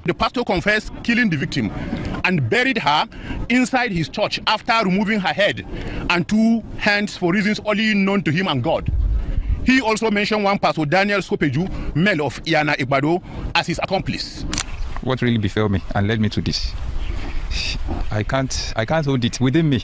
The pastor confessed killing the victim and buried her inside his church after removing her head and 2 hands for reasons only known to him and God. He also mentioned one Pastor Daniel Sopeju, male of Iana Igbado, as his accomplice. What really befell me and led me to this? I can't hold it within me.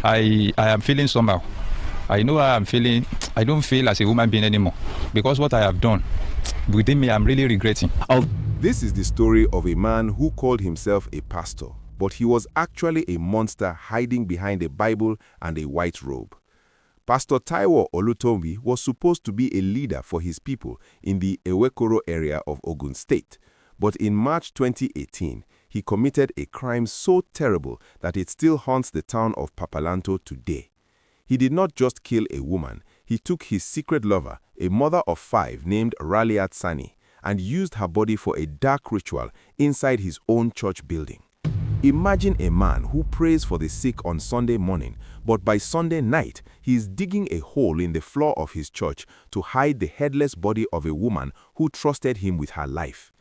I am feeling somehow. I know how I'm feeling. I don't feel as a human being anymore because what I have done within me, I'm really regretting. This is the story of a man who called himself a pastor, but he was actually a monster hiding behind a Bible and a white robe. Pastor Taiwo Olutunbi was supposed to be a leader for his people in the Ewekoro area of Ogun State, but in March 2018, he committed a crime so terrible that it still haunts the town of Papalanto today. He did not just kill a woman, he took his secret lover, a mother of 5 named Raliat Sanni, and used her body for a dark ritual inside his own church building. Imagine a man who prays for the sick on Sunday morning, but by Sunday night, he is digging a hole in the floor of his church to hide the headless body of a woman who trusted him with her life.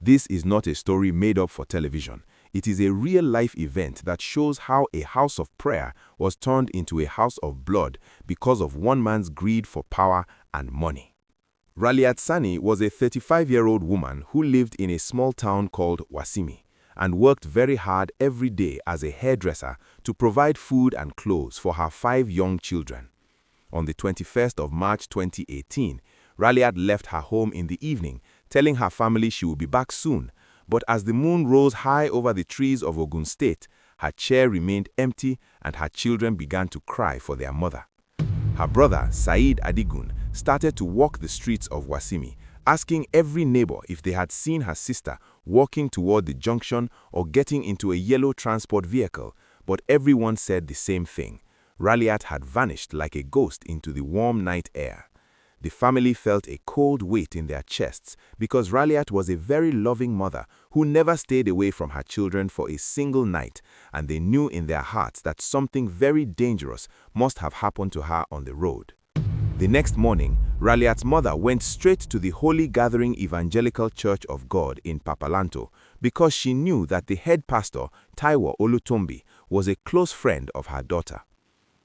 This is not a story made up for television. It is a real-life event that shows how a house of prayer was turned into a house of blood because of one man's greed for power and money. Raliat Sanni was a 35-year-old woman who lived in a small town called Wasimi and worked very hard every day as a hairdresser to provide food and clothes for her 5 young children. On the 21st of March 2018, Raliat left her home in the evening, telling her family she would be back soon, but as the moon rose high over the trees of Ogun State, her chair remained empty and her children began to cry for their mother. Her brother, Said Adigun, started to walk the streets of Wasimi, asking every neighbor if they had seen her sister walking toward the junction or getting into a yellow transport vehicle, but everyone said the same thing. Raliat had vanished like a ghost into the warm night air. The family felt a cold weight in their chests because Raliat was a very loving mother who never stayed away from her children for a single night, and they knew in their hearts that something very dangerous must have happened to her on the road. The next morning, Raliat's mother went straight to the Holy Gathering Evangelical Church of God in Papalanto because she knew that the head pastor, Taiwo Olutunbi, was a close friend of her daughter.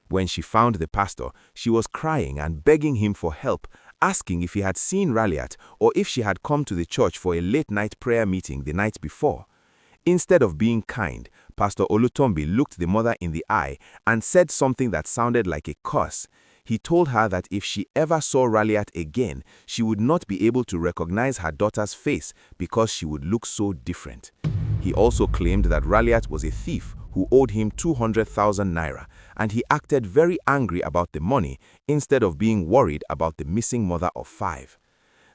When she found the pastor, she was crying and begging him for help, asking if he had seen Raliat or if she had come to the church for a late-night prayer meeting the night before. Instead of being kind, Pastor Olutunbi looked the mother in the eye and said something that sounded like a curse. He told her that if she ever saw Raliat again, she would not be able to recognize her daughter's face because she would look so different. He also claimed that Raliat was a thief who owed him 200,000 naira, and he acted very angry about the money instead of being worried about the missing mother of 5.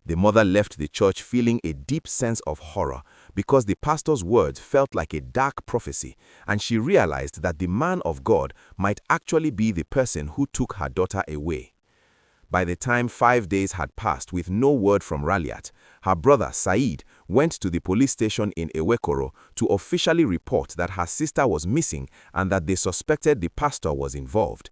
The mother left the church feeling a deep sense of horror because the pastor's words felt like a dark prophecy, and she realized that the man of God might actually be the person who took her daughter away. By the time 5 days had passed with no word from Raliat, her brother Said went to the police station in Ewekoro to officially report that her sister was missing and that they suspected the pastor was involved.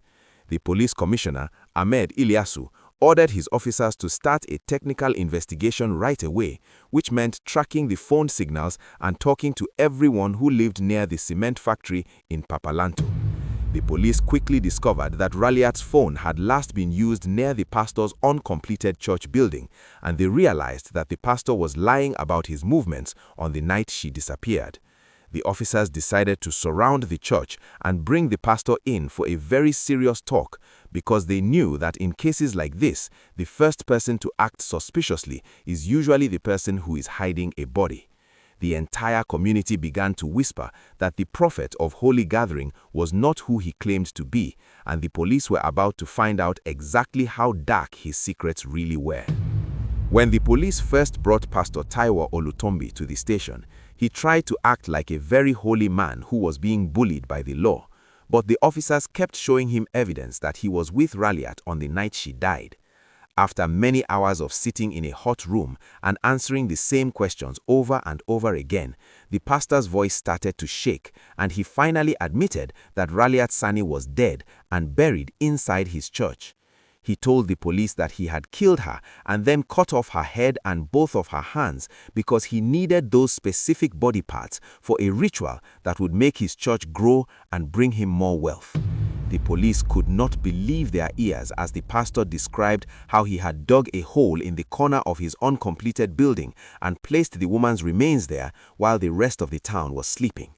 The police commissioner, Ahmed Ilyasu, ordered his officers to start a technical investigation right away, which meant tracking the phone signals and talking to everyone who lived near the cement factory in Papalanto. The police quickly discovered that Raliat's phone had last been used near the pastor's uncompleted church building, and they realized that the pastor was lying about his movements on the night she disappeared. The officers decided to surround the church and bring the pastor in for a very serious talk because they knew that in cases like this, the first person to act suspiciously is usually the person who is hiding a body. The entire community began to whisper that the prophet of Holy Gathering was not who he claimed to be, and the police were about to find out exactly how dark his secrets really were. When the police first brought Pastor Taiwo Olutunbi to the station, he tried to act like a very holy man who was being bullied by the law, but the officers kept showing him evidence that he was with Raliat on the night she died. After many hours of sitting in a hot room and answering the same questions over and over again, the pastor's voice started to shake, and he finally admitted that Raliat Sanni was dead and buried inside his church. He told the police that he had killed her and then cut off her head and both of her hands because he needed those specific body parts for a ritual that would make his church grow and bring him more wealth. The police could not believe their ears as the pastor described how he had dug a hole in the corner of his uncompleted building and placed the woman's remains there while the rest of the town was sleeping.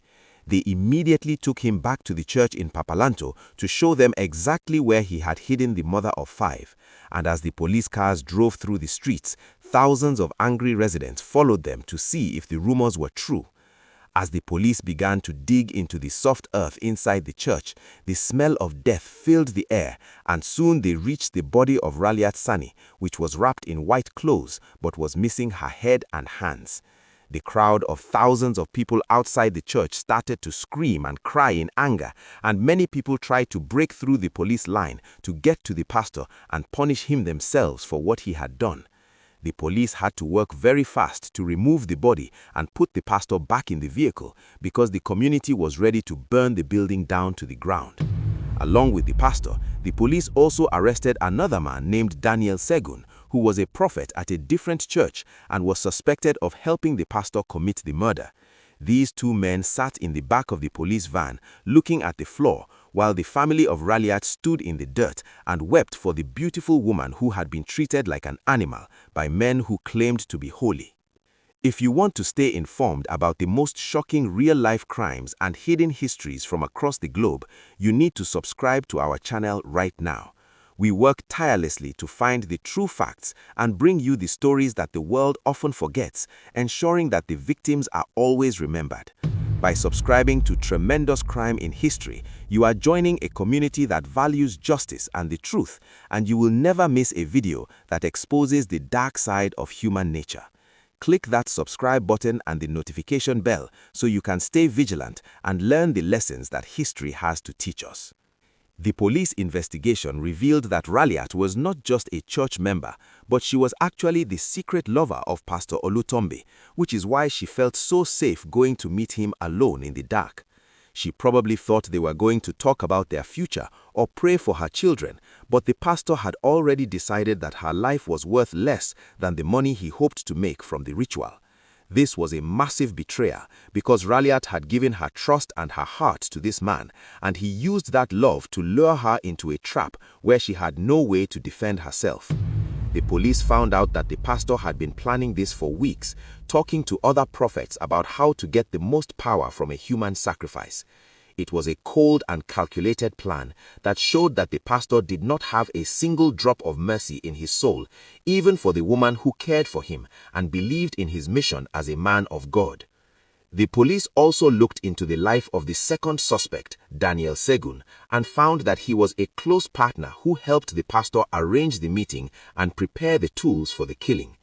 They immediately took him back to the church in Papalanto to show them exactly where he had hidden the mother of 5. And as the police cars drove through the streets, thousands of angry residents followed them to see if the rumors were true. As the police began to dig into the soft earth inside the church, the smell of death filled the air, and soon they reached the body of Raliat Sanni, which was wrapped in white clothes but was missing her head and hands. The crowd of thousands of people outside the church started to scream and cry in anger, and many people tried to break through the police line to get to the pastor and punish him themselves for what he had done. The police had to work very fast to remove the body and put the pastor back in the vehicle because the community was ready to burn the building down to the ground. Along with the pastor, the police also arrested another man named Daniel Segun, who was a prophet at a different church and was suspected of helping the pastor commit the murder. These 2 men sat in the back of the police van looking at the floor while the family of Raliat stood in the dirt and wept for the beautiful woman who had been treated like an animal by men who claimed to be holy. If you want to stay informed about the most shocking real-life crimes and hidden histories from across the globe, you need to subscribe to our channel right now. We work tirelessly to find the true facts and bring you the stories that the world often forgets, ensuring that the victims are always remembered. By subscribing to Tremendous Crime in History, you are joining a community that values justice and the truth, and you will never miss a video that exposes the dark side of human nature. Click that subscribe button and the notification bell so you can stay vigilant and learn the lessons that history has to teach us. The police investigation revealed that Raliat was not just a church member, but she was actually the secret lover of Pastor Olutunbi, which is why she felt so safe going to meet him alone in the dark. She probably thought they were going to talk about their future or pray for her children, but the pastor had already decided that her life was worth less than the money he hoped to make from the ritual. This was a massive betrayal because Raliat had given her trust and her heart to this man, and he used that love to lure her into a trap where she had no way to defend herself. The police found out that the pastor had been planning this for weeks, talking to other prophets about how to get the most power from a human sacrifice. It was a cold and calculated plan that showed that the pastor did not have a single drop of mercy in his soul, even for the woman who cared for him and believed in his mission as a man of God. The police also looked into the life of the second suspect, Daniel Segun, and found that he was a close partner who helped the pastor arrange the meeting and prepare the tools for the killing.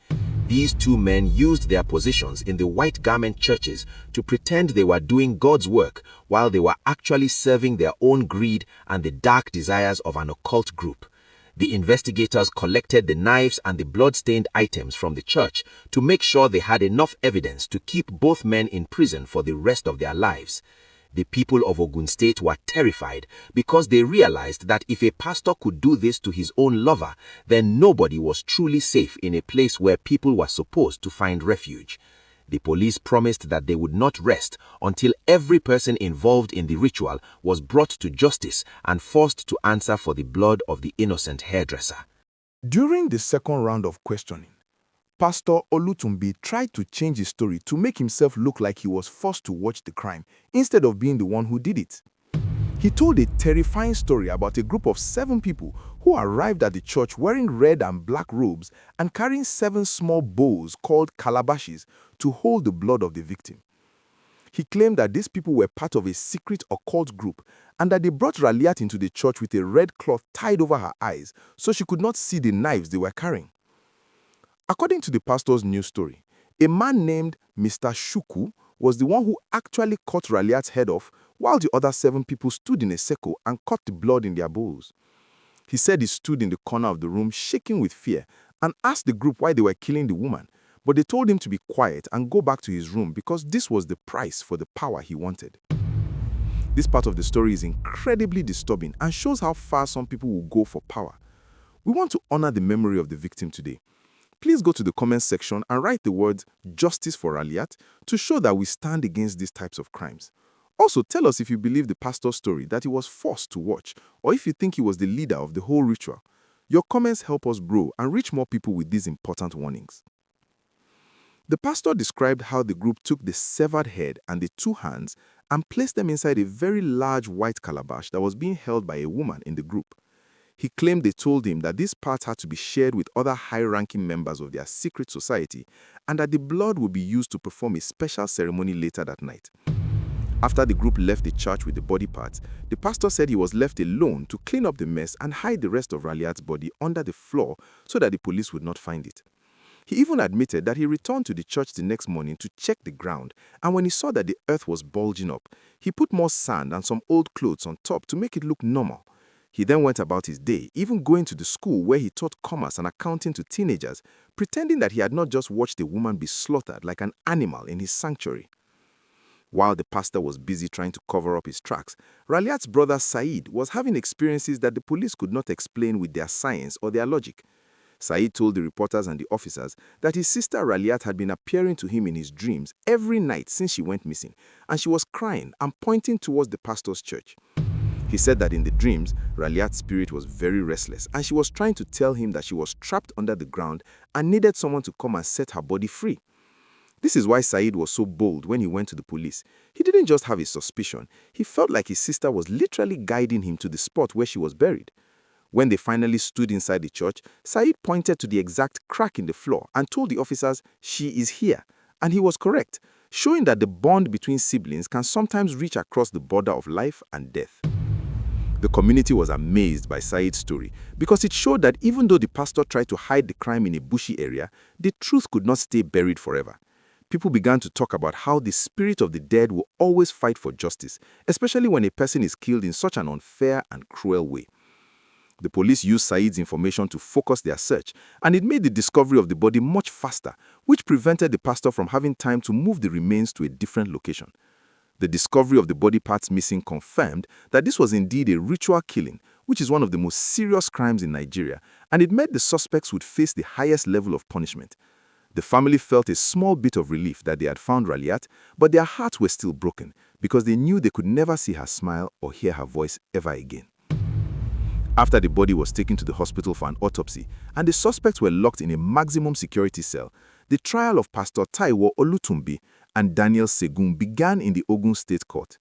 These 2 men used their positions in the white garment churches to pretend they were doing God's work while they were actually serving their own greed and the dark desires of an occult group. The investigators collected the knives and the blood-stained items from the church to make sure they had enough evidence to keep both men in prison for the rest of their lives. The people of Ogun State were terrified because they realized that if a pastor could do this to his own lover, then nobody was truly safe in a place where people were supposed to find refuge. The police promised that they would not rest until every person involved in the ritual was brought to justice and forced to answer for the blood of the innocent hairdresser. During the second round of questioning, Pastor Olutunbi tried to change his story to make himself look like he was forced to watch the crime instead of being the one who did it. He told a terrifying story about a group of 7 people who arrived at the church wearing red and black robes and carrying 7 small bowls called calabashes to hold the blood of the victim. He claimed that these people were part of a secret occult group and that they brought Raliat into the church with a red cloth tied over her eyes so she could not see the knives they were carrying. According to the pastor's news story, a man named Mr. Shuku was the one who actually cut Raliat's head off while the other 7 people stood in a circle and cut the blood in their bowls. He said he stood in the corner of the room shaking with fear and asked the group why they were killing the woman, but they told him to be quiet and go back to his room because this was the price for the power he wanted. This part of the story is incredibly disturbing and shows how far some people will go for power. We want to honor the memory of the victim today. Please go to the comments section and write the words "Justice for Raliat" to show that we stand against these types of crimes. Also, tell us if you believe the pastor's story that he was forced to watch, or if you think he was the leader of the whole ritual. Your comments help us grow and reach more people with these important warnings. The pastor described how the group took the severed head and the two hands and placed them inside a very large white calabash that was being held by a woman in the group. He claimed they told him that these parts had to be shared with other high-ranking members of their secret society and that the blood would be used to perform a special ceremony later that night. After the group left the church with the body parts, the pastor said he was left alone to clean up the mess and hide the rest of Raliat's body under the floor so that the police would not find it. He even admitted that he returned to the church the next morning to check the ground, and when he saw that the earth was bulging up, he put more sand and some old clothes on top to make it look normal. He then went about his day, even going to the school where he taught commerce and accounting to teenagers, pretending that he had not just watched a woman be slaughtered like an animal in his sanctuary. While the pastor was busy trying to cover up his tracks, Raliat's brother Said was having experiences that the police could not explain with their science or their logic. Said told the reporters and the officers that his sister Raliat had been appearing to him in his dreams every night since she went missing, and she was crying and pointing towards the pastor's church. He said that in the dreams, Raliat's spirit was very restless and she was trying to tell him that she was trapped under the ground and needed someone to come and set her body free. This is why Said was so bold when he went to the police. He didn't just have a suspicion, he felt like his sister was literally guiding him to the spot where she was buried. When they finally stood inside the church, Said pointed to the exact crack in the floor and told the officers, "She is here." And he was correct, showing that the bond between siblings can sometimes reach across the border of life and death. The community was amazed by Said's story because it showed that even though the pastor tried to hide the crime in a bushy area, the truth could not stay buried forever. People began to talk about how the spirit of the dead will always fight for justice, especially when a person is killed in such an unfair and cruel way. The police used Said's information to focus their search, and it made the discovery of the body much faster, which prevented the pastor from having time to move the remains to a different location. The discovery of the body parts missing confirmed that this was indeed a ritual killing, which is one of the most serious crimes in Nigeria, and it meant the suspects would face the highest level of punishment. The family felt a small bit of relief that they had found Raliat, but their hearts were still broken because they knew they could never see her smile or hear her voice ever again. After the body was taken to the hospital for an autopsy and the suspects were locked in a maximum security cell, the trial of Pastor Taiwo Olutunbi and Daniel Segun began in the Ogun State court.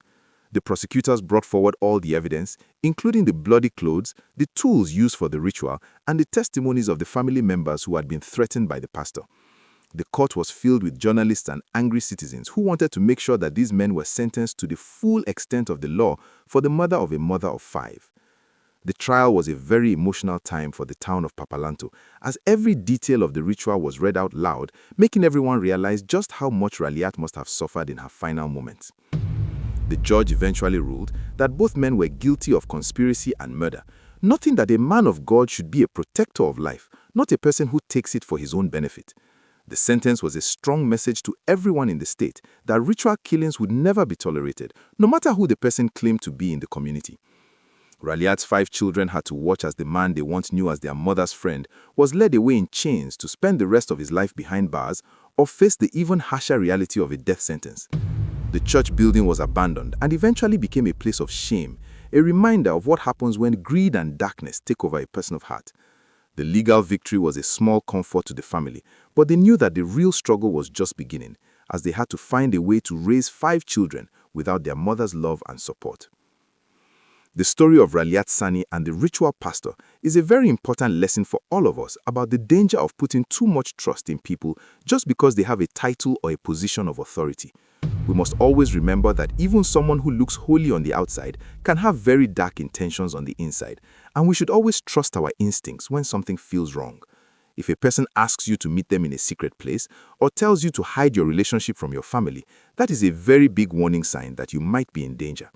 The prosecutors brought forward all the evidence, including the bloody clothes, the tools used for the ritual, and the testimonies of the family members who had been threatened by the pastor. The court was filled with journalists and angry citizens who wanted to make sure that these men were sentenced to the full extent of the law for the murder of 5. The trial was a very emotional time for the town of Papalanto, as every detail of the ritual was read out loud, making everyone realize just how much Raliat must have suffered in her final moments. The judge eventually ruled that both men were guilty of conspiracy and murder, noting that a man of God should be a protector of life, not a person who takes it for his own benefit. The sentence was a strong message to everyone in the state that ritual killings would never be tolerated, no matter who the person claimed to be in the community. Raliat's 5 children had to watch as the man they once knew as their mother's friend was led away in chains to spend the rest of his life behind bars or face the even harsher reality of a death sentence. The church building was abandoned and eventually became a place of shame, a reminder of what happens when greed and darkness take over a person of heart. The legal victory was a small comfort to the family, but they knew that the real struggle was just beginning, as they had to find a way to raise 5 children without their mother's love and support. The story of Raliat Sanni and the ritual pastor is a very important lesson for all of us about the danger of putting too much trust in people just because they have a title or a position of authority. We must always remember that even someone who looks holy on the outside can have very dark intentions on the inside, and we should always trust our instincts when something feels wrong. If a person asks you to meet them in a secret place or tells you to hide your relationship from your family, that is a very big warning sign that you might be in danger.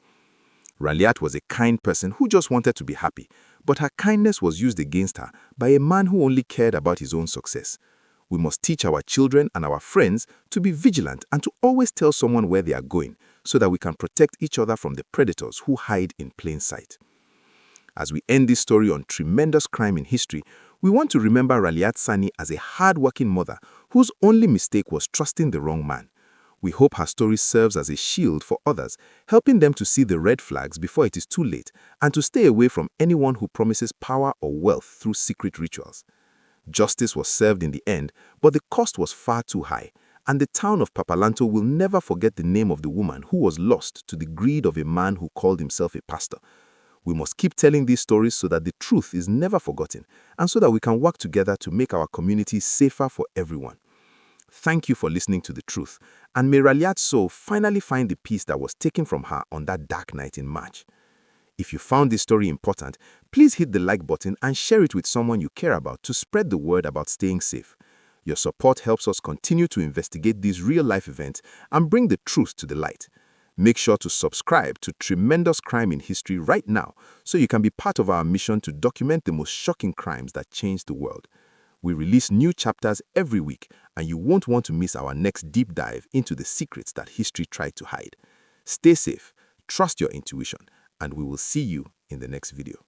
Raliat was a kind person who just wanted to be happy, but her kindness was used against her by a man who only cared about his own success. We must teach our children and our friends to be vigilant and to always tell someone where they are going so that we can protect each other from the predators who hide in plain sight. As we end this story on tremendous crime in history, we want to remember Raliat Sanni as a hard-working mother whose only mistake was trusting the wrong man. We hope her story serves as a shield for others, helping them to see the red flags before it is too late and to stay away from anyone who promises power or wealth through secret rituals. Justice was served in the end, but the cost was far too high, and the town of Papalanto will never forget the name of the woman who was lost to the greed of a man who called himself a pastor. We must keep telling these stories so that the truth is never forgotten, and so that we can work together to make our communities safer for everyone. Thank you for listening to The Truth, and may Raliat's soul finally find the peace that was taken from her on that dark night in March. If you found this story important, please hit the like button and share it with someone you care about to spread the word about staying safe. Your support helps us continue to investigate these real-life events and bring the truth to the light. Make sure to subscribe to Tremendous Crime in History right now so you can be part of our mission to document the most shocking crimes that changed the world. We release new chapters every week, and you won't want to miss our next deep dive into the secrets that history tried to hide. Stay safe, trust your intuition, and we will see you in the next video.